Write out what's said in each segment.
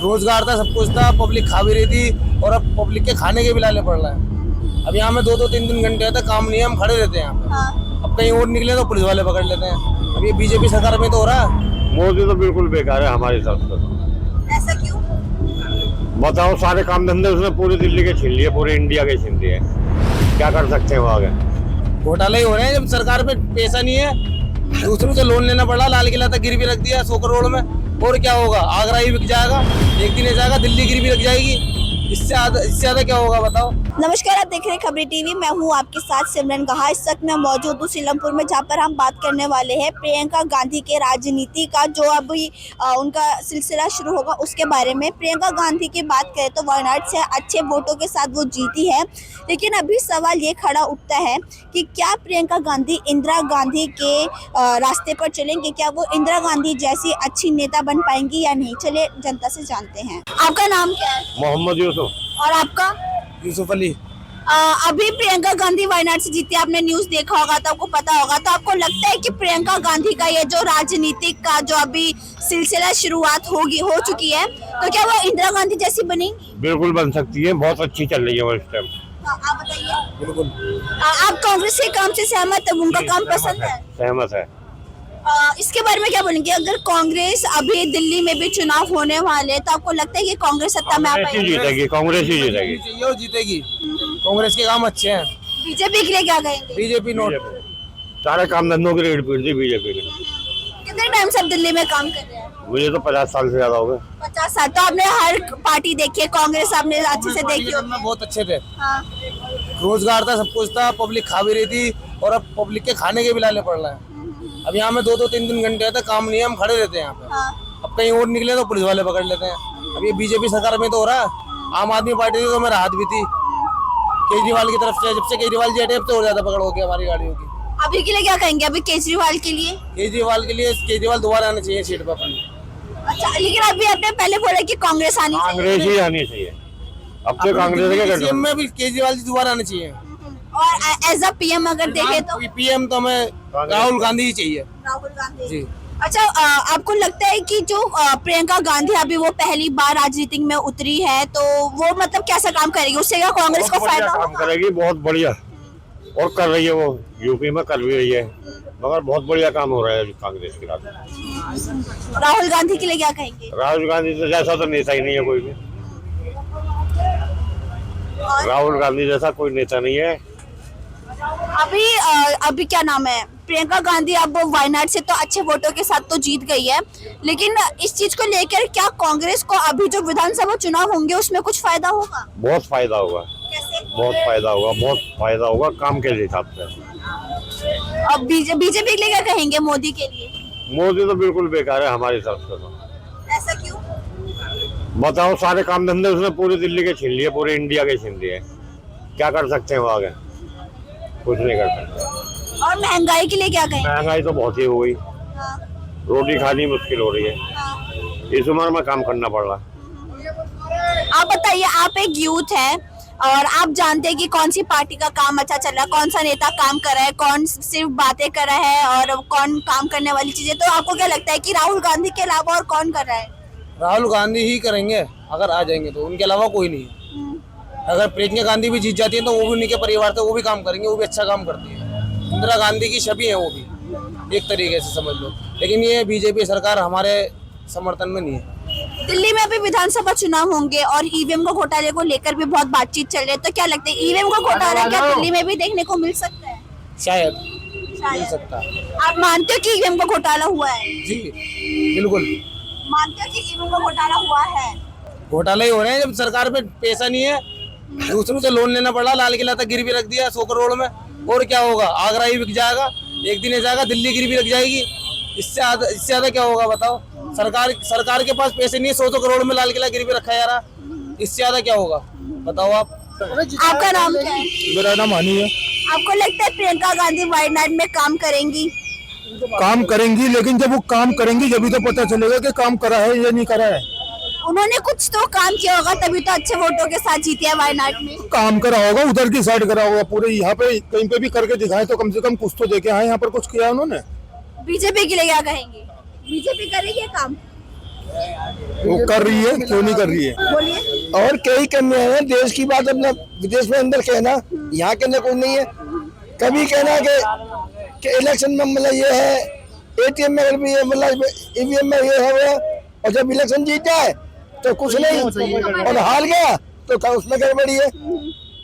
रोजगार था, सब कुछ था, पब्लिक खा भी रही थी और अब पब्लिक के खाने के भी लाले पड़ रहे हैं। अब यहाँ में 2-2 3 घंटे तक काम नहीं है, हम खड़े रहते हैं यहाँ पे। हाँ। अब कहीं और निकले तो पुलिस वाले पकड़ लेते हैं। अब ये बीजेपी सरकार में तो हो रहा है। मोदी तो बिल्कुल बेकार है हमारे हिसाब से। ऐसा क्यों? बताओ, सारे काम धंधे उसने पूरी दिल्ली के छीन लिए, पूरे इंडिया के छीन लिए। क्या कर सकते हैं वो आगे? घोटाले ही हो रहे हैं। जब सरकार में पैसा नहीं है, दूसरों से लोन लेना पड़ा, लाल किला तक गिरवी रख दिया 100 करोड़ में। और क्या होगा? आगरा ही बिक जाएगा, एक दिन जाएगा, दिल्ली गिरवी रख जाएगी। इससे ज्यादा क्या होगा बताओ। नमस्कार, आप देख रहे हैं खबरी टीवी। मैं हूं आपके साथ सिमरन गहा। इस वक्त मैं मौजूद हूं सीलमपुर में, जहां पर हम बात करने वाले हैं प्रियंका गांधी के राजनीति का, जो अभी उनका सिलसिला शुरू होगा उसके बारे में। प्रियंका गांधी की बात करें तो वायनाड से अच्छे वोटों के साथ वो जीती है, लेकिन अभी सवाल ये खड़ा उठता है कि क्या प्रियंका गांधी इंदिरा गांधी के रास्ते पर चलेंगे? क्या वो इंदिरा गांधी जैसी अच्छी नेता बन पाएंगी या नहीं? चलिए जनता से जानते हैं। आपका नाम क्या है? मोहम्मद यूसुफ। और आपका? यूसुफ अली। अभी प्रियंका गांधी वायनाड से जीती, आपने न्यूज देखा होगा तो आपको पता होगा। तो आपको लगता है कि प्रियंका गांधी का ये जो राजनीतिक का जो अभी सिलसिला शुरुआत हो चुकी है, तो क्या वो इंदिरा गांधी जैसी बनेंगी? बिल्कुल बन सकती है, बहुत अच्छी चल रही है वो इस टाइम। आप बताइए। बिल्कुल। आप कांग्रेस के काम से सहमत है? उनका काम पसंद है? सहमत है। इसके बारे में क्या बोलेंगे? अगर कांग्रेस, अभी दिल्ली में भी चुनाव होने वाले हैं, तो आपको लगता है कि कांग्रेस सत्ता में आ कांग्रेस ही पाएगी? जीतेगी, कांग्रेस ही जीतेगी। चाहिए और जीतेगी। कांग्रेस के काम अच्छे हैं। बीजेपी के लिए क्या कहेंगे? BJP note. सारे काम धंधों की रेट पीट दी बीजेपी ने। कितने टाइम से आप दिल्ली में काम कर रहे हैं? मुझे तो 50 साल से ज्यादा हो गए। 50 साल। तो आपने हर पार्टी देखी है, कांग्रेस आपने अच्छे से देखी होगी। में बहुत अच्छे थे। हाँ। रोजगार था, सब कुछ था, पब्लिक खा भी रही थी और अब पब्लिक के खाने के भी लाले पड़ रहे हैं। अब यहाँ में 2-2 3 घंटे तक काम नहीं है, हम खड़े रहते हैं यहाँ पे। हाँ। अब कहीं और निकले तो पुलिस वाले पकड़ लेते हैं। अब ये बीजेपी सरकार में तो हो रहा है। आम आदमी पार्टी की तो मैं राहत भी थी केजरीवाल की तरफ से। जब से केजरीवाल जी हटे, अब तो और ज्यादा पकड़ हो गई हमारी गाड़ियों की। अभी के लिए क्या कहेंगे? अभी केजरीवाल के लिए? केजरीवाल दोबारा आने चाहिए सीट पर अपनी। अच्छा, लेकिन अभी आपने पहले बोला कि कांग्रेस आनी चाहिए। कांग्रेस ही आनी चाहिए। अब तो कांग्रेस के सीएम में भी केजरीवाल जी दोबारा आने चाहिए। और एज अ पीएम अगर देखे तो? पीएम तो हमें राहुल गांधी ही चाहिए। राहुल गांधी जी। अच्छा, आपको लगता है कि जो प्रियंका गांधी अभी वो पहली बार राजनीति में उतरी है, तो वो मतलब कैसा काम करेगी? उससे क्या कांग्रेस को फायदा काम होगा? करेगी, बहुत बढ़िया। और कर रही है वो, यूपी में कर भी रही है, मगर बहुत बढ़िया काम हो रहा है कांग्रेस के साथ। राहुल गांधी के लिए क्या कहेंगे? राहुल गांधी तो जैसा तो नेता ही नहीं है कोई भी। राहुल गांधी जैसा कोई नेता नहीं है। अभी क्या नाम है, प्रियंका गांधी अब वायनाड से तो अच्छे वोटों के साथ तो जीत गई है, लेकिन इस चीज को लेकर क्या कांग्रेस को अभी जो विधानसभा चुनाव होंगे उसमें कुछ फायदा होगा? बहुत फायदा होगा। कैसे? बहुत फायदा होगा, बहुत फायदा होगा काम के हिसाब से। अब बीजेपी के लिए क्या कहेंगे? मोदी के लिए? मोदी तो बिल्कुल बेकार है हमारे हिसाब से तो। ऐसा क्यों? बताओ, सारे काम धंधे उसने पूरी दिल्ली के छीन लिए, पूरे इंडिया के छीन लिए। क्या कर सकते हैं वो आगे? कुछ नहीं कर सकते। और महंगाई के लिए क्या कहेंगे? महंगाई तो बहुत ही हो गई। हाँ। रोटी खानी मुश्किल हो रही है। हाँ। इस उम्र में काम करना पड़ रहा है। आप बताइए, आप एक यूथ है और आप जानते हैं कि कौन सी पार्टी का काम अच्छा चल रहा है, कौन सा नेता काम कर रहा है, कौन सिर्फ बातें कर रहा है और कौन काम करने वाली चीजें। तो आपको क्या लगता है कि राहुल गांधी के अलावा और कौन कर रहा है? राहुल गांधी ही करेंगे अगर आ जाएंगे तो, उनके अलावा कोई नहीं है। अगर प्रियंका गांधी भी जीत जाती है तो वो भी उन्हीं के परिवार से वो भी काम करेंगे, वो भी अच्छा काम करती है। इंदिरा गांधी की छवि है वो भी, एक तरीके से समझ लो। लेकिन ये बीजेपी सरकार हमारे समर्थन में नहीं है। दिल्ली में अभी विधानसभा चुनाव होंगे और ईवीएम को घोटाले को लेकर भी बहुत बातचीत चल रही है, तो क्या लगता है ईवीएम का घोटाला क्या दिल्ली में भी देखने को मिल सकता है? शायद मिल सकता है। आप मानते हो कि ईवीएम का घोटाला हुआ है? जी बिल्कुल मानते हो कि ईवीएम का घोटाला हुआ है? घोटाले ही हो रहे हैं। जब सरकार में पैसा नहीं है, दूसरों से लोन लेना पड़ा, लाल किला तक गिरवी रख दिया 100 करोड़ में। और क्या होगा? आगरा ही बिक जाएगा, एक दिन जाएगा, दिल्ली गिरवी रख जाएगी। इससे ज्यादा क्या होगा बताओ। सरकार के पास पैसे नहीं है, 100 करोड़ में लाल किला गिरवी रखा है यार। इससे ज्यादा क्या होगा बताओ आप। आपका नाम क्या है? मेरा नाम हनी है। आपको लगता है प्रियंका गांधी वायनाड में काम करेंगी? काम करेंगी, लेकिन जब वो काम करेंगी जब तो पता चलेगा कि काम करा है या नहीं करा है। उन्होंने कुछ तो काम किया होगा, तभी तो अच्छे वोटों के साथ जीती है वायनाड में। काम करा होगा, उधर की साइड करा होगा, पूरे यहाँ पे कहीं पे भी करके दिखाए तो कम से कम कुछ तो देखे आए। यहाँ पर कुछ किया उन्होंने। बीजेपी के लिए क्या कहेंगे? बीजेपी करेगी काम? वो कर रही है, क्यों नहीं कर रही है? बोलिए। और कई कमियां हैं। देश की बात अपना विदेश में अंदर कहना, यहाँ के अंदर कोई नहीं है। कभी कहना कि इलेक्शन में मतलब ये है, एटीएम में भी ये मतलब ईवीएम में ये है वो, और जब इलेक्शन जीत जाए तो कुछ नहीं, और हार गया तो उसमें गड़बड़ी है।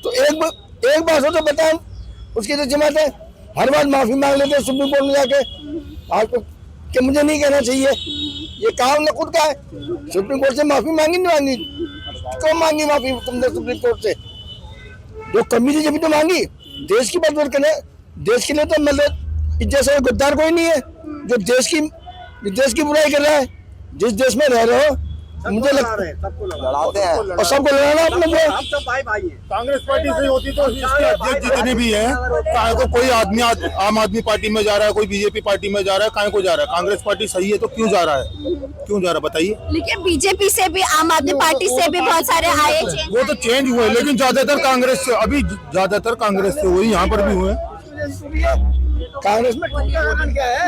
तो एक बात हो तो बताओ, उसकी तो जिम्मेदारी है। हर बार माफी मांग लेते सुप्रीम कोर्ट में जाके। आज तो कि मुझे नहीं कहना चाहिए, ये काम न खुद का है। सुप्रीम कोर्ट से माफी मांगी नहीं मांगी, क्यों मांगी माफी तुमने सुप्रीम कोर्ट से? जो कमी थी जब तो मांगी। देश की बात करने, देश के लिए तो मतलब जैसे गद्दार कोई नहीं है जो देश की बुराई कर रहा है। जिस देश में रह रहे हो, मुझे लगता है लड़ाते हैं और सबको लड़ाना अपने को। हम सब भाई भाई हैं। कांग्रेस पार्टी से होती तो इसके अध्यक्ष जितने भी हैं, काहे को कोई आदमी आम आदमी पार्टी में जा रहा है, कोई बीजेपी पार्टी में जा रहा है, काहे को जा रहा है? कांग्रेस पार्टी सही है तो क्यों जा रहा है? क्यों जा रहा है बताइए? लेकिन बीजेपी से भी, आम आदमी पार्टी से भी बहुत सारे आए चेंज। वो तो चेंज हुए, लेकिन ज्यादातर कांग्रेस से, अभी ज्यादातर कांग्रेस से हुई, यहाँ पर भी हुए। कांग्रेस में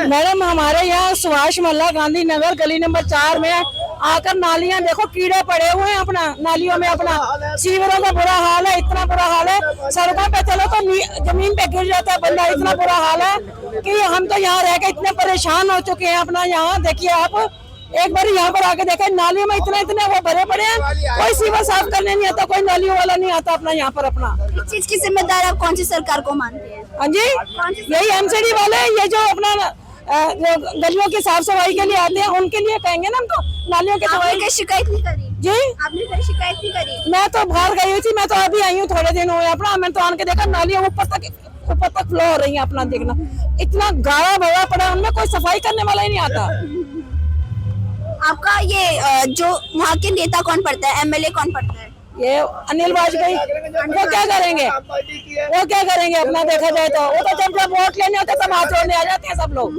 मैडम हमारे यहाँ सुभाष मल्ला गांधी नगर गली नंबर 4 में आकर नालियां देखो, कीड़े पड़े हुए हैं अपना नालियों में, अपना सीवरों का बुरा हाल है, इतना बुरा हाल है। सड़कों पे चलो तो जमीन पे गिर जाता है बंदा, इतना बुरा हाल है कि हम तो यहाँ रह के इतने परेशान हो चुके हैं। अपना यहाँ देखिए आप, एक बार यहाँ पर आके देखें, नालियों में इतने वो भरे पड़े हैं, कोई सीवर साफ करने नहीं आता, कोई नालियों वाला नहीं आता अपना यहाँ पर। अपना इस चीज की जिम्मेदार आप कौन सी सरकार को मानते हैं? हाँ जी, यही एमसीडी वाले, ये जो अपना जो गलियों की साफ सफाई के लिए आते हैं, उनके लिए कहेंगे ना हम तो। नालियों की आपने शिकायत नहीं करी? जी, आपने कभी शिकायत नहीं करी? मैं तो बाहर गई हुई थी, मैं तो अभी आई हूँ, थोड़े दिन हुए अपना। मैं तो आन के देखा नालियां ऊपर तक फ्लो हो रही है अपना, देखना इतना गाढ़ा भरा पड़ा, उनमें कोई सफाई करने वाला ही नहीं आता। आपका ये जो वहाँ के नेता कौन पड़ता है, एमएलए कौन पड़ता है? ये अनिल वाजपेयी, वो क्या करेंगे? वो क्या करेंगे अपना देखा जाए तो? वो तो जब वोट लेने होते तब हाथ जोड़ने आ जाते हैं सब लोग।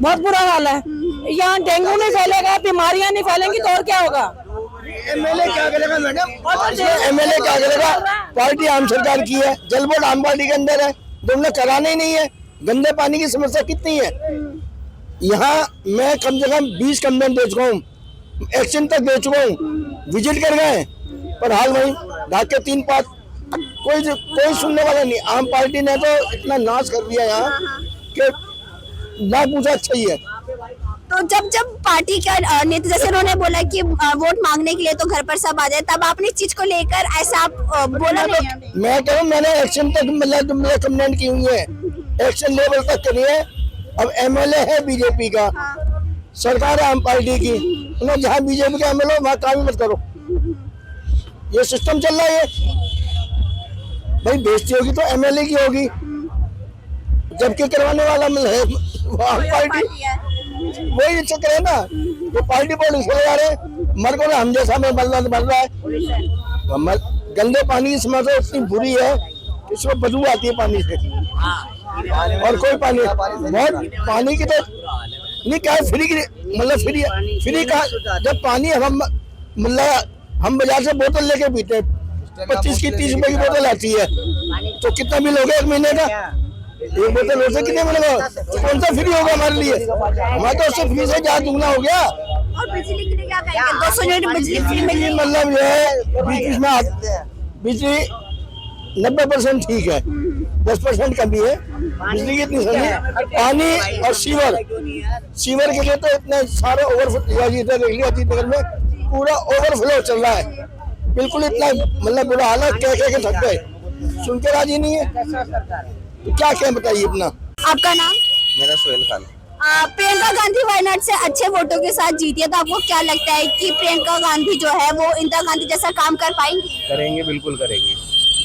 बहुत बुरा हाल है यहाँ। डेंगू नहीं फैलेगा, बीमारियां नहीं फैलेंगी तो और क्या होगा? एमएलए क्या करेगा मैडम? एमएलए क्या करेगा? पार्टी आम सरकार की है, जल बोर्ड आम पार्टी के अंदर है, तुमने कराना ही नहीं है। गंदे पानी की समस्या कितनी है यहाँ। मैं कम से कम 20 कंप्लेंट दे चुका हूँ, एक्शन तक दे चुका हूँ, विजिट कर गए, पर हाल वही ढाक के 3-5, कोई सुनने वाला नहीं। आम पार्टी ने तो इतना नाश कर दिया यहाँ कि ना पूछा अच्छा ही है। तो जब पार्टी का नेता, जैसे उन्होंने बोला कि वोट मांगने के लिए तो घर पर सब आ जाए, तब आपने इस चीज को लेकर ऐसा आप बोला नहीं? मैं कह रहा हूँ, मैंने एक्शन तक मतलब कंप्लेंट की हुई है, एक्शन लेवल तक करी है। अब एमएलए है बीजेपी का, सरकार है आम पार्टी की, उन्हें जहाँ बीजेपी का एमएलए हो वहाँ काम मत करो। ये सिस्टम चल रहा है। भाई बेइज्जती होगी तो एमएलए की होगी, जबकि करवाने वाला है आम पार्टी। वही चक्कर है ना, जो पार्टी पॉलिटिक्स चले जा रहे हैं। मर को हम जैसा में बन रहा है। गंदे पानी की समस्या इतनी बुरी है, इसमें बदबू आती है पानी से, और कोई पानी बहुत पानी की तो नहीं क्या फ्री की, मतलब फ्री का जब पानी हम बाजार से बोतल लेके पीते हैं, 25 की 30 रुपए की बोतल आती है, तो कितना बिल हो गया एक महीने का? एक बोतल हो से कितने मिलेगा? तो कौन सा फ्री होगा हमारे लिए? हमारा तो उससे फ्री से ज्यादा दुगना हो गया। और बिजली के लिए क्या कहेंगे? 200 यूनिट बिजली फ्री मिली, मतलब जो है बीच में बिजली 90% ठीक है, 10% कमी है बिजली की। इतनी सही पानी और सीवर के लिए तो इतने सारे ओवरफ्लो, देख लिया अजीतनगर में पूरा ओवरफ्लो चल रहा है, बिल्कुल इतना मतलब बुरा हाल है। कह के थक गए, सुन के राजी नहीं है, तो क्या बताइए अपना। आपका नाम? मेरा सोहेल खान। प्रियंका गांधी वायनाड से अच्छे वोटों के साथ जीती है, तो आपको क्या लगता है कि प्रियंका गांधी जो है वो इंदिरा गांधी जैसा काम कर पाएंगी? करेंगे, बिल्कुल करेंगे।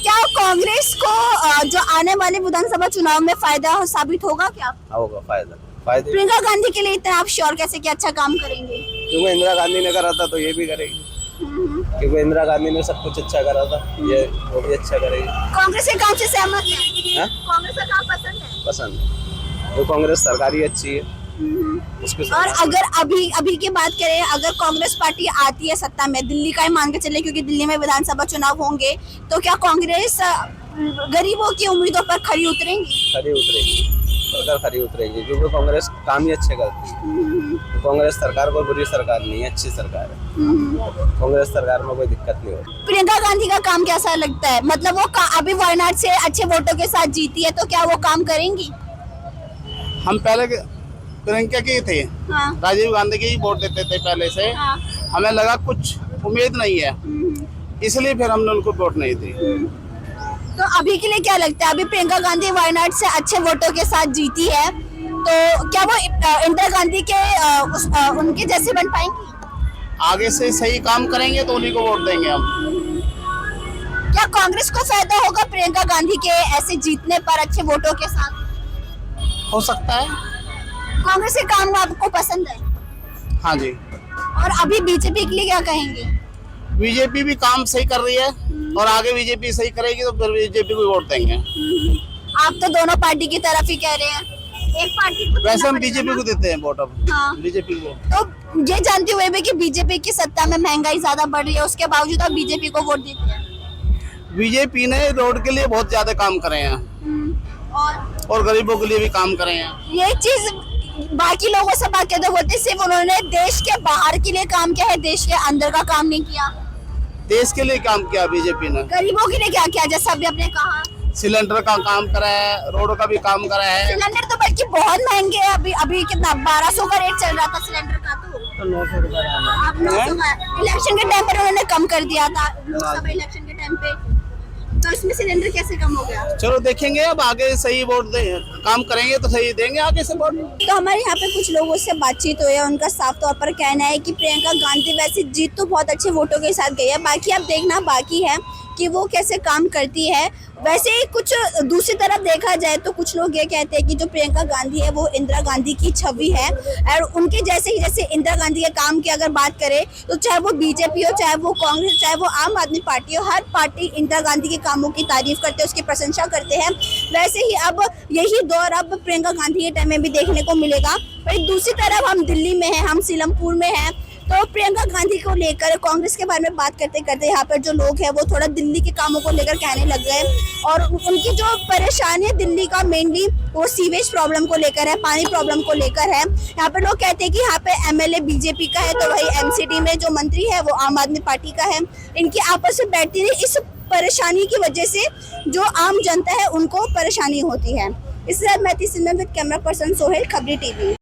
क्या कांग्रेस को जो आने वाले विधानसभा चुनाव में फायदा साबित होगा? क्या होगा फायदे? प्रियंका गांधी के लिए इतना आप श्योर कैसे कि अच्छा काम करेंगे? क्योंकि इंदिरा गांधी ने करा था तो ये भी करेगी, क्योंकि इंदिरा गांधी ने सब कुछ अच्छा करा था, ये वो भी अच्छा करेगी। कांग्रेस के काम से सहमत है? कांग्रेस का काम पसंद है? पसंद है, तो कांग्रेस सरकार ही अच्छी है उसके। और अगर अभी की बात करें, अगर कांग्रेस पार्टी आती है सत्ता में, दिल्ली का ही मान के चले, क्योंकि दिल्ली में विधानसभा चुनाव होंगे, तो क्या कांग्रेस गरीबों की उम्मीदों पर खरी उतरेगी? खरी उतरेगी। पकड़ खरी उतरेगी, क्योंकि कांग्रेस काम ही अच्छे करती है। तो कांग्रेस सरकार कोई बुरी सरकार नहीं है, अच्छी सरकार है। कांग्रेस सरकार में कोई दिक्कत नहीं होती। प्रियंका गांधी का काम कैसा लगता है? मतलब वो अभी वायनाड से अच्छे वोटों के साथ जीती है, तो क्या वो काम करेंगी? हम पहले प्रियंका के थे, हाँ। राजीव गांधी के ही वोट देते थे पहले से। हाँ। हमें लगा कुछ उम्मीद नहीं है, इसलिए फिर हमने उनको वोट नहीं दी। तो अभी के लिए क्या लगता है, अभी प्रियंका गांधी वायनाड से अच्छे वोटों के साथ जीती है, तो क्या वो इंदिरा गांधी के उनके जैसे बन पाएंगी? आगे से सही काम करेंगे तो उन्हीं को वोट देंगे हम। क्या कांग्रेस को फायदा होगा प्रियंका गांधी के ऐसे जीतने पर अच्छे वोटों के साथ? हो सकता है। कांग्रेस के काम आपको पसंद है? हाँ जी। और अभी बीजेपी के लिए क्या कहेंगे? बीजेपी भी काम सही कर रही है, और आगे बीजेपी सही करेगी तो फिर बीजेपी को वोट देंगे। आप तो दोनों पार्टी की तरफ ही कह रहे हैं, एक पार्टी को वैसे हम देना बीजेपी पड़ेगा को देते हैं वोट अब। हाँ। बीजेपी को। तो ये जानते हुए भी कि बीजेपी की सत्ता में महंगाई ज्यादा बढ़ रही है, उसके बावजूद आप बीजेपी को वोट देते हैं? बीजेपी ने रोड के लिए बहुत ज्यादा काम करे हैं, और गरीबों के लिए भी काम करे हैं। ये चीज बाकी लोगों से बात करते बोलते, सिर्फ उन्होंने देश के बाहर के लिए काम किया है, देश के अंदर का काम नहीं किया। देश के लिए काम किया बीजेपी ने। गरीबों के लिए क्या किया? जैसा अभी आपने कहा सिलेंडर का काम करा है, रोड का भी काम करा है। सिलेंडर तो बल्कि बहुत महंगे है, अभी कितना 1200 का रेट चल रहा था सिलेंडर का, तो 900 रुपए अब 900 का। इलेक्शन के टाइम पर उन्होंने कम कर दिया था, लोकसभा इलेक्शन के टाइम पे, तो इसमें सिलेंडर कैसे कम हो गया? चलो देखेंगे, अब आगे सही वोट दे, काम करेंगे तो सही देंगे आगे से वोट। तो हमारे यहाँ पे कुछ लोगों से बातचीत हुई है, उनका साफ तौर पर कहना है कि प्रियंका गांधी वैसे जीत तो बहुत अच्छे वोटों के साथ गई है, बाकी अब देखना बाकी है कि वो कैसे काम करती है। वैसे ही कुछ दूसरी तरफ देखा जाए तो कुछ लोग ये कहते हैं कि जो प्रियंका गांधी है वो इंदिरा गांधी की छवि है, और उनके जैसे इंदिरा गांधी के काम की अगर बात करें तो चाहे वो बीजेपी हो, चाहे वो कांग्रेस, चाहे वो आम आदमी पार्टी हो, हर पार्टी इंदिरा गांधी के कामों की तारीफ करते हैं, उसकी प्रशंसा करते हैं। वैसे ही अब यही दौर अब प्रियंका गांधी के टाइम में भी देखने को मिलेगा। वही दूसरी तरफ हम दिल्ली में हैं, हम सीलमपुर में हैं, तो प्रियंका गांधी को लेकर कांग्रेस के बारे में बात करते करते यहाँ पर जो लोग हैं वो थोड़ा दिल्ली के कामों को लेकर कहने लग गए, और उनकी जो परेशानी है दिल्ली का मेनली वो सीवेज प्रॉब्लम को लेकर है, पानी प्रॉब्लम को लेकर है। यहाँ पे लोग कहते हैं कि यहाँ पे एमएलए बीजेपी का है, तो वही एमसीडी में जो मंत्री है वो आम आदमी पार्टी का है। इनकी आपस में बैठती रही, इस परेशानी की वजह से जो आम जनता है उनको परेशानी होती है। इससे मैं कैमरा पर्सन सोहेल, खबरी टीवी।